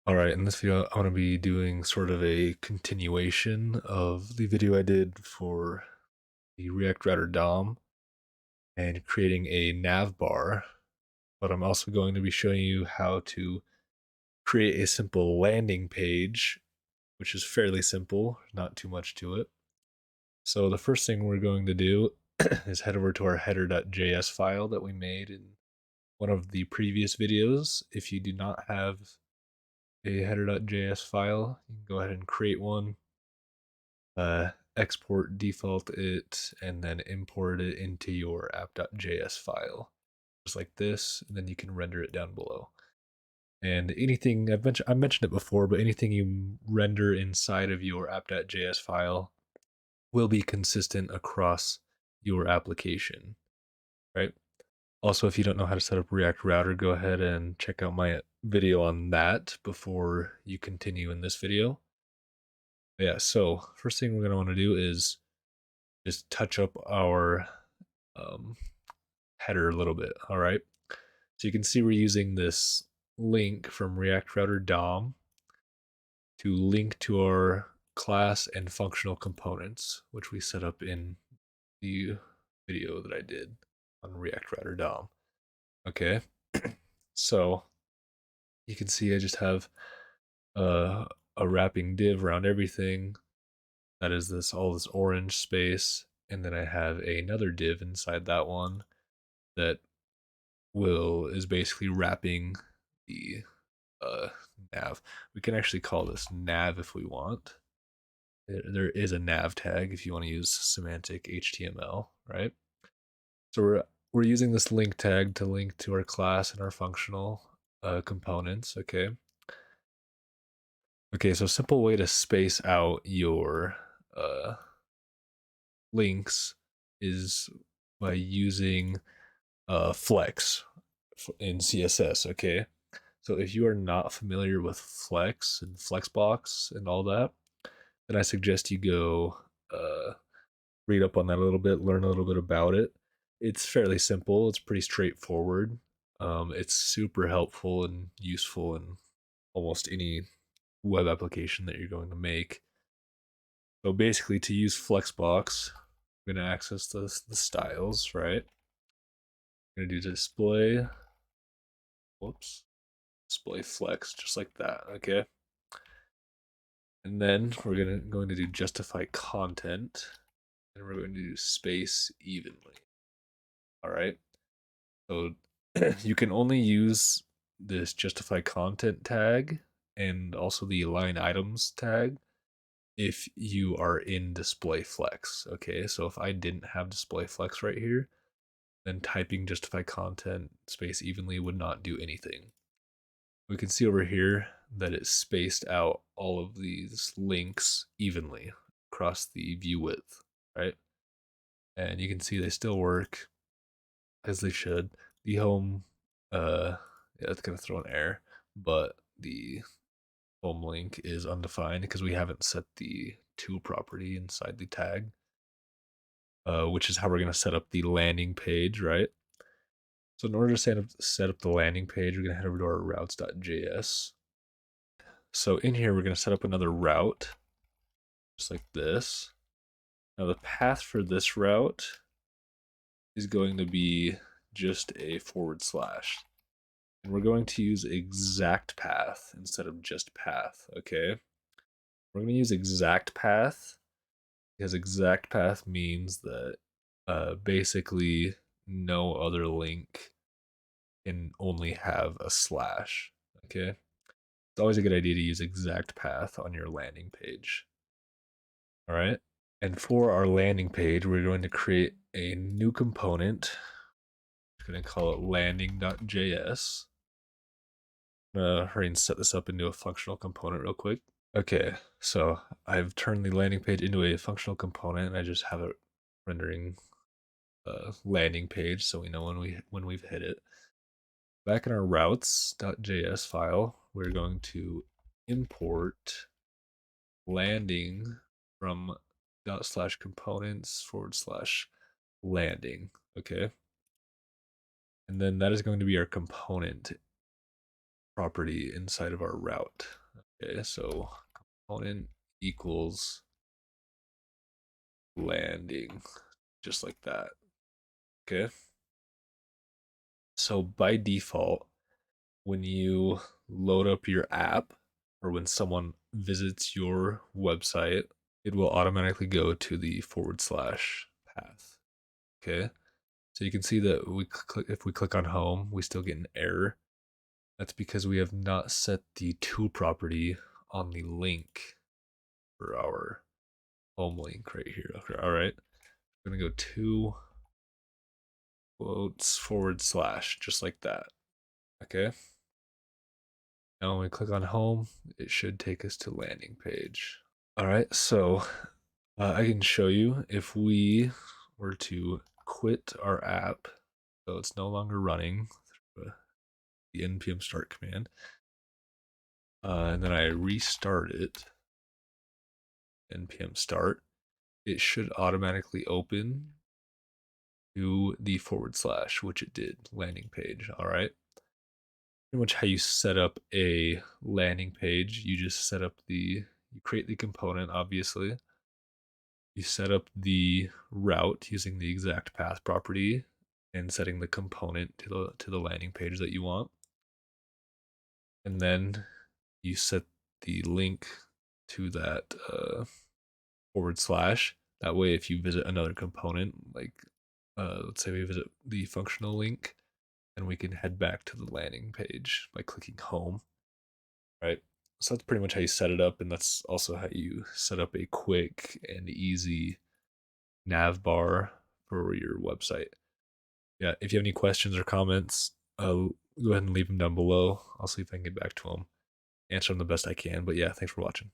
Alright, in this video, I'm going to be doing sort of a continuation of the video I did for the React Router DOM and creating a NavBar, but I'm also going to be showing you how to create a simple landing page, which is fairly simple, not too much to it. So the first thing we're going to do is head over to our header.js file that we made in one of the previous videos. If you do not have a header.js file, you can go ahead and create one, export default it, and then import it into your app.js file, just like this, and then you can render it down below. And anything I mentioned it before, but anything you render inside of your app.js file will be consistent across your application, right? Also, if you don't know how to set up React Router, go ahead and check out my video on that before you continue in this video. Yeah, so first thing we're going to want to do is just touch up our um, header a little bit, all right? So you can see we're using this link from React Router DOM to link to our class and functional components, which we set up in the video that I did on React Router DOM. Okay, so you can see I just have uh, a wrapping div around everything. That is all this orange space, and then I have another div inside that one that is basically wrapping the uh, nav. We can actually call this nav if we want. There is a nav tag if you want to use semantic HTML, right? So we're using this link tag to link to our class and our functional components. Okay, so a simple way to space out your uh, links is by using flex in CSS. Okay, so if you are not familiar with flex and flexbox and all that, then I suggest you go read up on that a little bit, learn a little bit about it. It's fairly simple. It's pretty straightforward. It's super helpful and useful in almost any web application that you're going to make. So basically, to use Flexbox, I'm going to access the styles, right? I'm going to do display, whoops, display flex, just like that, okay? And then we're going to do justify content, and we're going to do space evenly. All right. So you can only use this justify content tag and also the align items tag if you are in display flex. Okay, so if I didn't have display flex right here, then typing justify content space evenly would not do anything. We can see over here that it spaced out all of these links evenly across the view width, right? And you can see they still work as they should. The home, yeah, it's gonna throw an error, but the home link is undefined because we haven't set the to property inside the tag, which is how we're gonna set up the landing page, right? So in order to set up the landing page, we're gonna head over to our routes.js. So in here, we're gonna set up another route, just like this. Now the path for this route is going to be just a /. And we're going to use exact path instead of just path, okay? We're going to use exact path because exact path means that basically no other link can only have a slash, okay? It's always a good idea to use exact path on your landing page, all right? And for our landing page, we're going to create a new component. We're going to call it landing.js. I'm gonna hurry and set this up into a functional component real quick. Okay, so I've turned the landing page into a functional component, and I just have it rendering a landing page, so we know when we've hit it. Back in our routes.js file, we're going to import landing from /components/landing. Okay, and then that is going to be our component property inside of our route. Okay, so component equals landing, just like that. Okay. So by default, when you load up your app or when someone visits your website, it will automatically go to the forward slash path. Okay. So you can see that if we click on home, we still get an error. That's because we have not set the to property on the link for our home link right here. Okay, all right. We're going to go to quotes forward slash, just like that. Okay. Now when we click on home, it should take us to landing page. All right, so I can show you if we were to quit our app, so it's no longer running through the npm start command, and then I restart it, npm start, it should automatically open to the forward slash, which it did, landing page. All right. Pretty much how you set up a landing page. You just set up you create the component, obviously. You set up the route using the exact path property and setting the component to the landing page that you want. And then you set the link to that forward slash. That way, if you visit another component, like let's say we visit the functional link, and we can head back to the landing page by clicking home, right? So that's pretty much how you set it up, and that's also how you set up a quick and easy NavBar for your website. Yeah, if you have any questions or comments, go ahead and leave them down below. I'll see if I can get back to them, answer them the best I can. But yeah, thanks for watching.